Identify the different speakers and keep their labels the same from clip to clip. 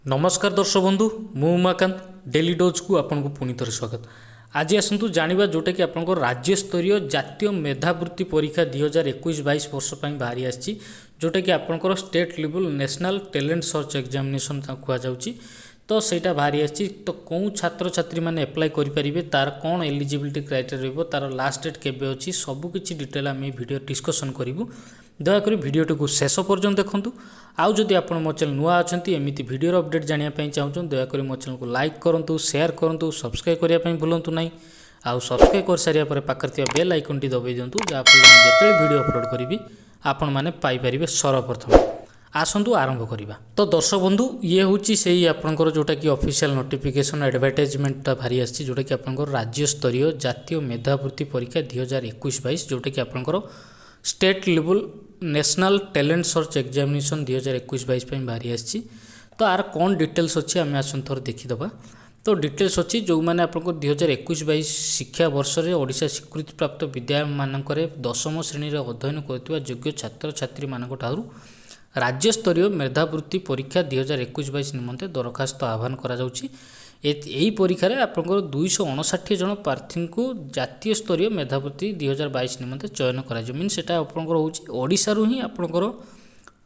Speaker 1: नमस्कार दर्शक बंधु मु उमाकांत डेली डोज को आपन को पुणी थरे स्वागत। आज आसतु जानिबा जोटा कि आपन राज्य स्तरीय जातीय मेधावृत्ति परीक्षा 2021-22 वर्ष पर बाहरी आसी जोटा कि आपन state level national talent search examination कह जाउची। तो सेटा बाहरी आसी तो कौन छात्र छात्री मैंने एप्लाय करें तार कौन एलिजिबिलिटी क्राइटेरिया रहिबो तार लास्ट डेट केबे अछि सबकिछि डिटेल आम वीडियो डिस्कसन करूँ। दयाकोरी भिडियोटी को शेष पर्यंत देखूँ। आउ जदि आप मो चैनल नुआ अच्छा एमती भिडियो अपडेट जानापी चाहूँ दयाकोरी मो चैनल को लाइक करूँ शेयर करूँ सब्सक्राइब करने भूलु ना। आउ सब्सक्राइब कर सारे पाखे बेल आइकन टी दबाई दिंतु जहाँफल जिते भिडियो अपलोड करी आपण मैंने पाइपर सर्वप्रथम। आसतु आरंभ करवा। तो दर्शक बंधु ये हूँ से आपंकर जोटा कि ऑफिशियल नोटिफिकेशन एडवर्टाइजमेंटा भारी आसी जोटा कि आपंकर राज्य स्तरीय जातीय मेधावृत्ति परीक्षा 2021-22 जोटा कि आपंकर state level national talent search examination 2021-22 बाहरी आसी। तो आर कौन डिटेल्स अच्छी आम आसन थोड़ा देखीदे। तो डिटेल्स अच्छी जो मैंने आपको 2021-22 शिक्षा वर्ष में ओडिशा स्वीकृति प्राप्त विद्यालय मानक 10वीं श्रेणी में अध्ययन करथिबा योग्य छात्र छात्री मानक ठारू राज्य स्तरीय मेधावृत्ति परीक्षा 2021-22 निमंते दरखास्त आह्वान करा जाउची। यही परीक्षा आपंकर 259 जन प्रार्थी को जातीय स्तरीय मेधावृत्ति 2022 निमंते चयन करा मीन से आपंकर होची ओडिशा रु ही आपंकर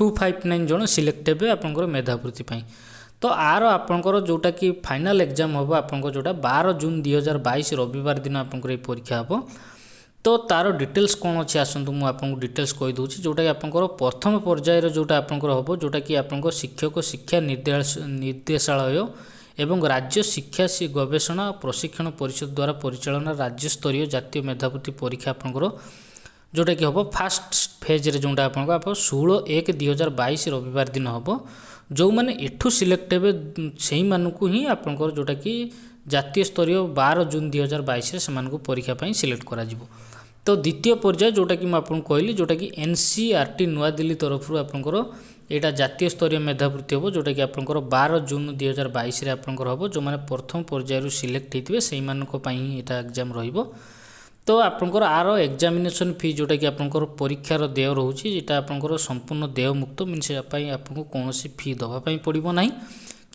Speaker 1: 259 जन सिलेक्ट हेबे आपंकर मेधावृत्ति पई। तो आर आपंकर जोटा कि फाइनल एग्जाम हम आपंकर जोटा 12 जून 2022 रविवार दिन आपंकर ये परीक्षा हम। तो तार डिटेल्स कौन अच्छी आसतु मुझे आपको डिटेल्स कहीदे जोटा कि आपंकर प्रथम पर्यायर जोटा आपंकर हम जोटा कि आपंकर शिक्षक शिक्षा निर्देशालय एवं राज्य शिक्षा गवेषणा प्रशिक्षण परिषद द्वारा परिचालना राज्य स्तरीय जातीय मेधावृत्ति परीक्षा आपंकर जोटा कि हम फास्ट फेज रे जोटा आप 16/1/2022 रविवार दिन हम। जो मैंने एठू सिलेक्ट हे से मानू ही आपंकर जोटा कि जातीय स्तरीय 12 जून 2022 से परीक्षा सिलेक्ट करा। तो द्वितीय पर्याय जोटा कि मुझे कहली जोटा कि NCERT नुआ दिल्ली तरफ आपंकर यहाँ जातीय स्तरीय मेधावृत्ति हम जोटा कि आपंकर 12 जून 2022 आपंकर हम जो मैंने प्रथम पर्यायर सिलेक्ट होते से यहाँ एग्जाम रहिबो। तो आपंकर आर एग्जामिनेशन फी जोटा कि आपंकर परीक्षार देय रोचे यहाँ आपंकर संपूर्ण देय मुक्त मीन से आपको कौन फी दवापाई पड़ो ना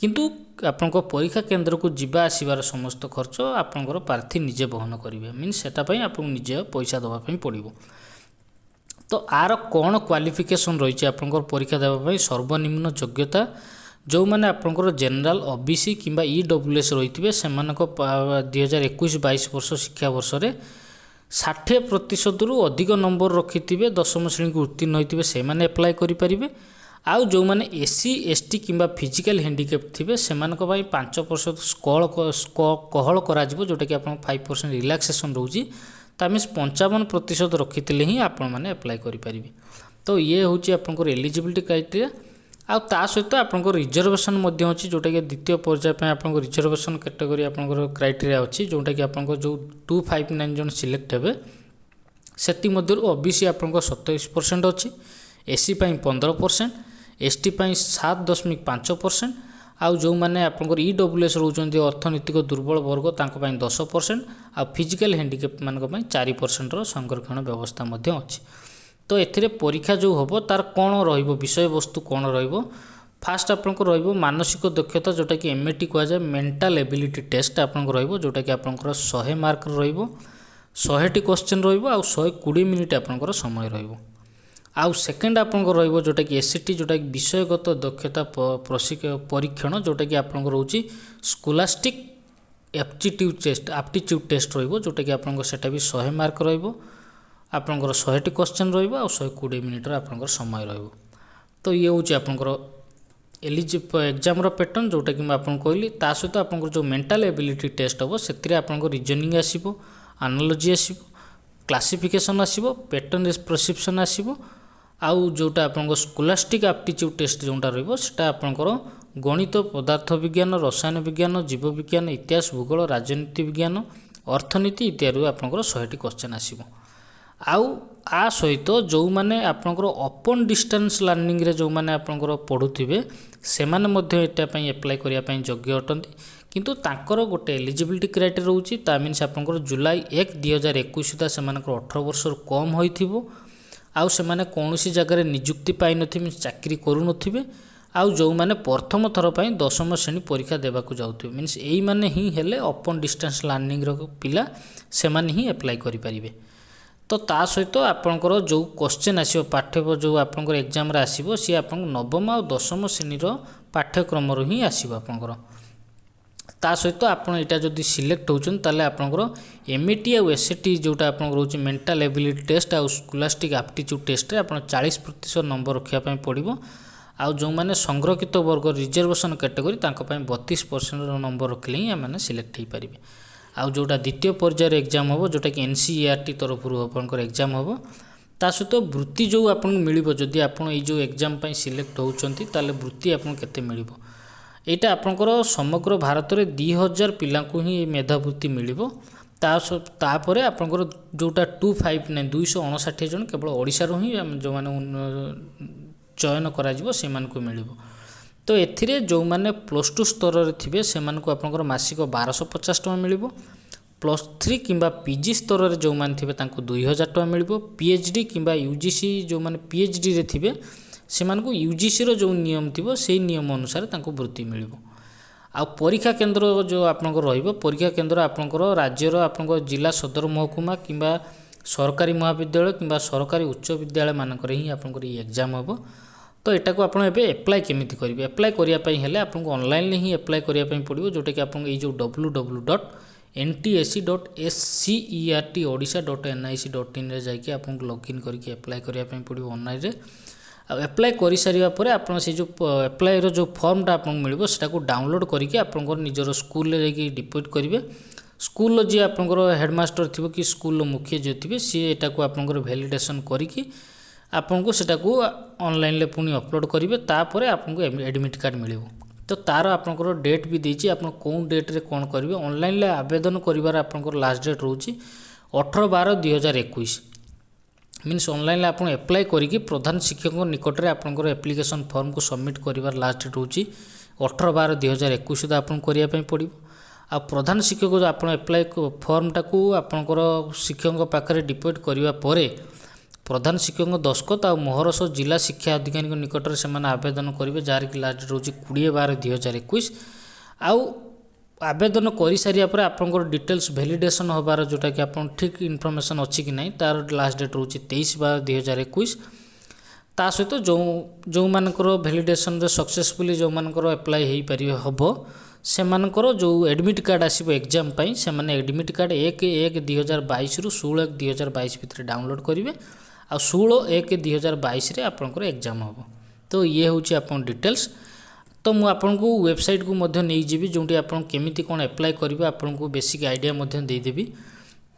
Speaker 1: किंतु आपंक परीक्षा केन्द्र को जीवा आसबार समस्त खर्च आपंकर प्रार्थी निजे बहन करेंगे मीन से आपको निजे पैसा दवापाई पड़ो। तो आर कौन क्वालिफिकेशन रही आपंकर परीक्षा देवाई सर्वनिम्न योग्यता जो मैंने आपंकर जनरल OBC किंबा EWS रही से 2021-22 वर्ष शिक्षा वर्ष में 60% रु अधिक नंबर रखि 10वीं श्रेणी को उत्तीर्ण होते से एप्लाय करेंगे। आउ जो मैंने SC ST किंबा फिजिकल हैंडिकैप थे से 5% कहल करा जोटा कि आप 5% रिलैक्सेशन रोचे मीन्स 55% रखी ही आपण मैंने एप्लाय करेंगे। तो ये हूँ आपंकर एलिजिबिलिटी क्राइटेरिया। आ ता सहित आपंकर रिजर्वेशन अच्छी जोटा कि द्वितीय पर्याय आप रिजर्वेशन कैटेगरी आपंकर क्राइटेरिया अच्छी जोटा कि आपंकर जो 259 जन सिलेक्ट हे से OBC आपंकर 27% अच्छी SC 15% ST 7.5% आउ जो मैंने आपंकर EWS रोचंती अर्थनैतिक दुर्बल वर्ग तांको 10% आ फिजिकल हैंडिकैप मानक 4% संरक्षण व्यवस्था अच्छी। तो एथिरे परीक्षा जो हम तार कौन रहिबो विषय वस्तु कौन रहिबो फास्ट आपंकर रहिबो मानसिक दक्षता जोटा कि MAT कह जाए मेंटल एबिलिटी टेस्ट आपंकर रहिबो जोटा कि आपंकर 100 मार्क रहिबो 100टी क्वेश्चन रहिबो आ 120 मिनिट आपंकर समय रहिबो। आउ सेकेंड आपंकर रहिबो जोटा कि SCT जोटा कि विषयगत दक्षता परीक्षण जोटा कि आपंकर होची स्कोलास्टिक एप्टीट्यूड टेस्ट रहिबो जोटा कि आपंकर सेटा भी 100 मार्क रहिबो आपंकर 100टी क्वेश्चन रहिबो आ 120 मिनिट आपंकर समय रहिबो। तो ये हूँ आपंकर एग्जाम पैटर्न जोटा कि मुझे कहली ता सहित आपंकर जो मेंटल एबिलिटी टेस्ट हम से आपंकर रीजनिंग आसीबो एनालॉजी आसीबो क्लासिफिकेशन आसीबो पैटर्न प्रिस्क्रिप्शन आसीबो आउ जोटा आपंकर स्कोलास्टिक एप्टीट्यूड टेस्ट जोटा रहिबो सेटा आपंकर गणित पदार्थ विज्ञान रसायन विज्ञान जीव विज्ञान इतिहास भूगोल राजनीति विज्ञान अर्थनीति इत्यादि आपंकर 100टी क्वेश्चन आसीबो। आउ आ सहित जो मैंने आपंकर ओपन डिस्टेंस लर्निंग रे जो मैंने आपंकर पढ़ुथिबे से माने मध्य एटापई एप्लाय करिया पई योग्य अटंती किंतु तांकर गोटे एलिजिबिलिटी क्राइटेरिया रोची ता मीन्स आपंकर जुलाई 1 2021 सुधा से 18 वर्ष कम होइथिबो आउ से माने कोनोसी जगह नियुक्ति पाई नथि चाकरी करू नथिबे आउ जो मैंने प्रथम थर पर 10म श्रेणी परीक्षा देवाक जाऊे मीन्स यही मैंने ही हेले ओपन डिस्टेंस लर्निंग पिला से माने ही अप्लाई करें। तो ता सहित आपणकर जो क्वेश्चन आसो पाठ्य जो आपंकर एग्जाम आसो सी आप नवम और 10म श्रेणीर पाठ्यक्रम ही आसो आपंकर। ता सहित आपड़ यहाँ जब सिलेक्ट होते आपंकर एमईटी और एसएटी जोटा आप रोचे मेंटल एबिलिटी टेस्ट और स्कॉलास्टिक एप्टीट्यूड टेस्ट आप 40% नंबर रखापी पड़ो। आउ जो मैंने संरक्षित वर्ग रिजर्वेशन कैटेगरी 32% नंबर रखिले ही आम सिलेक्ट हो पारे। आउ जोटा द्वितीय पर्यायर एग्जाम हम जोटा कि एनसीईआरटी तरफ आपंकर एग्जाम हम ता सहित वृत्ति जो आपको मिल जदि आप जो एग्जाम सिलेक्ट होती वृत्ति आपको केते मिल यहाँ आपंकर समग्र भारत में 2000 पिला ही मेधावृत्ति मिल तापर आपंकर जोटा 259 जन केवल ओडिशारू ही जो मैंने चयन करा मिल। तो एथिरे जो मैंने +2 स्तर रे थिबे सेमानकु आपनकर मासिक 1250 टका मिलिबो। +3 किंबा पीजी स्तर रे जो माने थिबे तांको 2000 टका मिलिबो। पीएचडी किंबा यूजीसी जो माने पीएचडी रे थिबे सेमानकु यूजीसी रो जो नियम थिबो सेही नियम अनुसार तांको वृत्ति मिलिबो। आ परीक्षा केन्द्र जो आपनकर रहिबो परीक्षा केन्द्र आपनकर राज्यर आपनकर जिला सदर महकुमा किंबा सरकारी महाविद्यालय किंबा सरकारी उच्च विद्यालय मानकर ही आपनकर ई एग्जाम हबो। तो यहाँ को आपड़ ए एप्लाय केमिति करेंगे एप्लाय करने आपको ऑनलाइन ही एप्लाय करने पड़ो जोटा कि आपको जो www.ntse.scert.odisha.nic.in जाकि आपको लॉगिन करके एप्लाय करने पड़ो ऑनलाइन रे। एप्लाय कर सारा पर आप जो एप्लायर जो फॉर्मटा आपको मिले से डाउनलोड करके आप निजर स्कूल डिपोजिट करेंगे। स्कूल जी आपंकर हेडमास्टर थी कि स्कूल मुखिया जो थे सी यहाँ आपंकर भैलिडेसन करके आपन को सेटा को ऑनलाइन ले पुणी अपलोड करेंगे तापर आपको एडमिट कार्ड मिले। तो तार आपंकर डेट भी देती आप कौन डेट रे कौन करेंगे ऑनलाइन ले आवेदन कर आपंकर लास्ट डेट रोचे 18/12/2021 मीन्स ऑनलाइन आप एप्लाय करके प्रधान शिक्षक निकट में आपंकर एप्लिकेशन फॉर्म को सबमिट कर लास्ट डेट रोचे 18/12/2021 सुधा आपको करने पड़ो। आ प्रधान शिक्षक जो आप एप्लाय फॉर्मटा को आपंकर शिक्षक पाखे डिपोजिट करने प्रधान शिक्षक दस्खत आ मोहर सह जिला शिक्षा अधिकारी निकट में से आवेदन करेंगे जार कि लास्ट डेट रोचे 20/12/2021। आउ आवेदन कर सारी आपंकर डिटेल्स भैलिडेसन होबार जोटा कि आप ठीक इनफॉरमेशन अच्छी कि नहीं तार लास्ट डेट रोचे 23/12/2021। ता सहित जो मानकर भैलिडेसन सक्सेसफुली जो मानकर एप्लाय हो पारे हम से मानकर जो एडमिट कार्ड आसो एग्जाम से माने एडमिट कार्ड 1/1/2022 रु 16/1/2022 भितर डाउनलोड करेंगे आ 16/1/2022 रे आपनकर एग्जाम हम। तो ये हूँ आप डिटेल्स। तो मुझे आपको वेबसाइट को मध्य नहीं जीवी जोटी आप केमिति कौन एप्लाय करेंगे आपको बेसिक आइडिया मध्य देदेवी।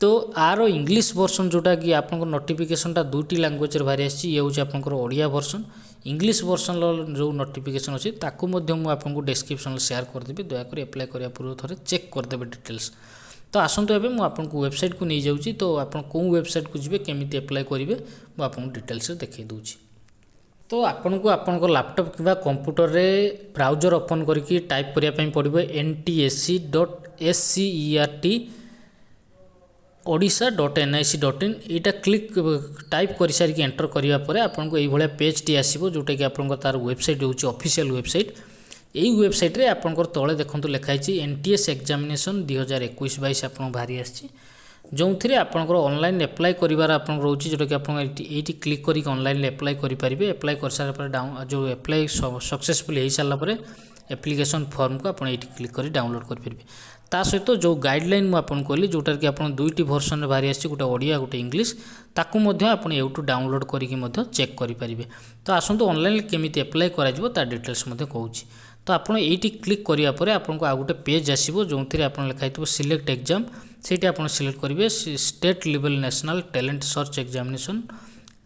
Speaker 1: तो आर इंग्लिश वर्सन जोटा कि आप नोटिफिकेशनटा 2टी लैंग्वेज बाहरी आसी ये हूँ आपंकर ओडिया वर्सन इंग्लिश वर्सन जो नोटिफिकेशन अच्छी ताकू आपको डिस्क्रिप्शन शेयर करदेवी दयाकोरी एप्लाय करने पूर्व थे चेक करदेवे डिटेल्स। तो आसतु एवं मुझे आपको वेबसाइट को नहीं जाऊँगी तो आप वेबसाइट को जी केमी एप्लाय करेंगे मुझे आपको डिटेल्स देखई दूँगी। तो आपन को आपन लैपटॉप किंवा कंप्यूटर रे ब्राउजर ओपन करके टाइप करने पड़ो ntse.scert.odisha.nic.in यहाँ क्लिक टाइप कर सारी एंटर करने पर आपको ये पेज टी आसो जोटा कि आप तार वेबसाइट हूँ ऑफिशियल वेबसाइट। यही वेबसाइट रे आपंकर तले देखो लिखाई एनटीएस एग्जामिनेशन 2021-22 आप बाहरी आसी जो थे आपंकर ऑनलाइन एप्लाय कर रोचे जोटा कि आप ये क्लिक करके ऑनलाइन एप्लाय करेंगे। एप्लाय कर सारा जो एप्लाय सक्सेसफुल हो सारापर एप्लिकेशन फॉर्म को आप क्लिक कर डाउनलोड करेंगे। ता सहित जो गाइडलाइन मुझे कहली जोटार कि आप 2टी भर्सन बाहरी आसी गोटे ओडिया गोटे इंग्लिश ताकू आप यूट्यूब डाउनलोड करके चेक करेंगे। तो आसतु ऑनलाइन केमी एप्लाय कर डिटेल्स कहूँ। तो आप ये क्लिक करापर आपको आ गए पेज आसो जो थे आप लिखाई सिलेक्ट एग्जाम से आप सिलेक्ट करेंगे state level national talent search examination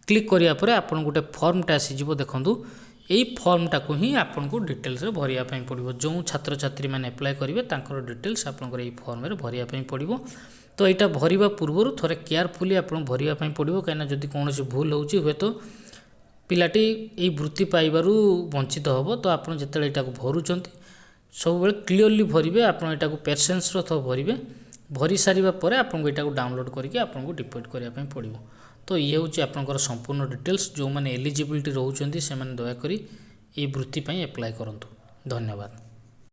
Speaker 1: click करापर आप गोटे फॉर्मटा आसीज देखूँ यही फॉर्मटा को ही आपको डिटेल्स भरवाई पड़ो जो छात्र छात्री मैंने एप्लाय करेंगे तांकर डिटेल्स आपंकर ये फॉर्म में भरवाई पड़ो। तो यहाँ भरवा पूर्व थे केयरफुली आप भरवाई पड़ो कहीं जब कौन भूल हो तो पिलाटी ये वृत्ति पाइबारू वंचित हम। तो आप जो यहाँ भरुंच सब क्लीयरली भरवे आप यहाँ पेसेंस भरवे भरी सारा पर आपको यहाँ डाउनलोड करके आपको डिपोजिट करने पड़ो। तो ये हूँ आपंकर संपूर्ण डिटेल्स जो मैंने एलिजिबिलिटी रोचे से दयाकोरी এই ବୃତ୍ତି ପାଇଁ ଆପ୍ଲାଏ କରନ୍ତୁ। ଧନ୍ୟବାଦ।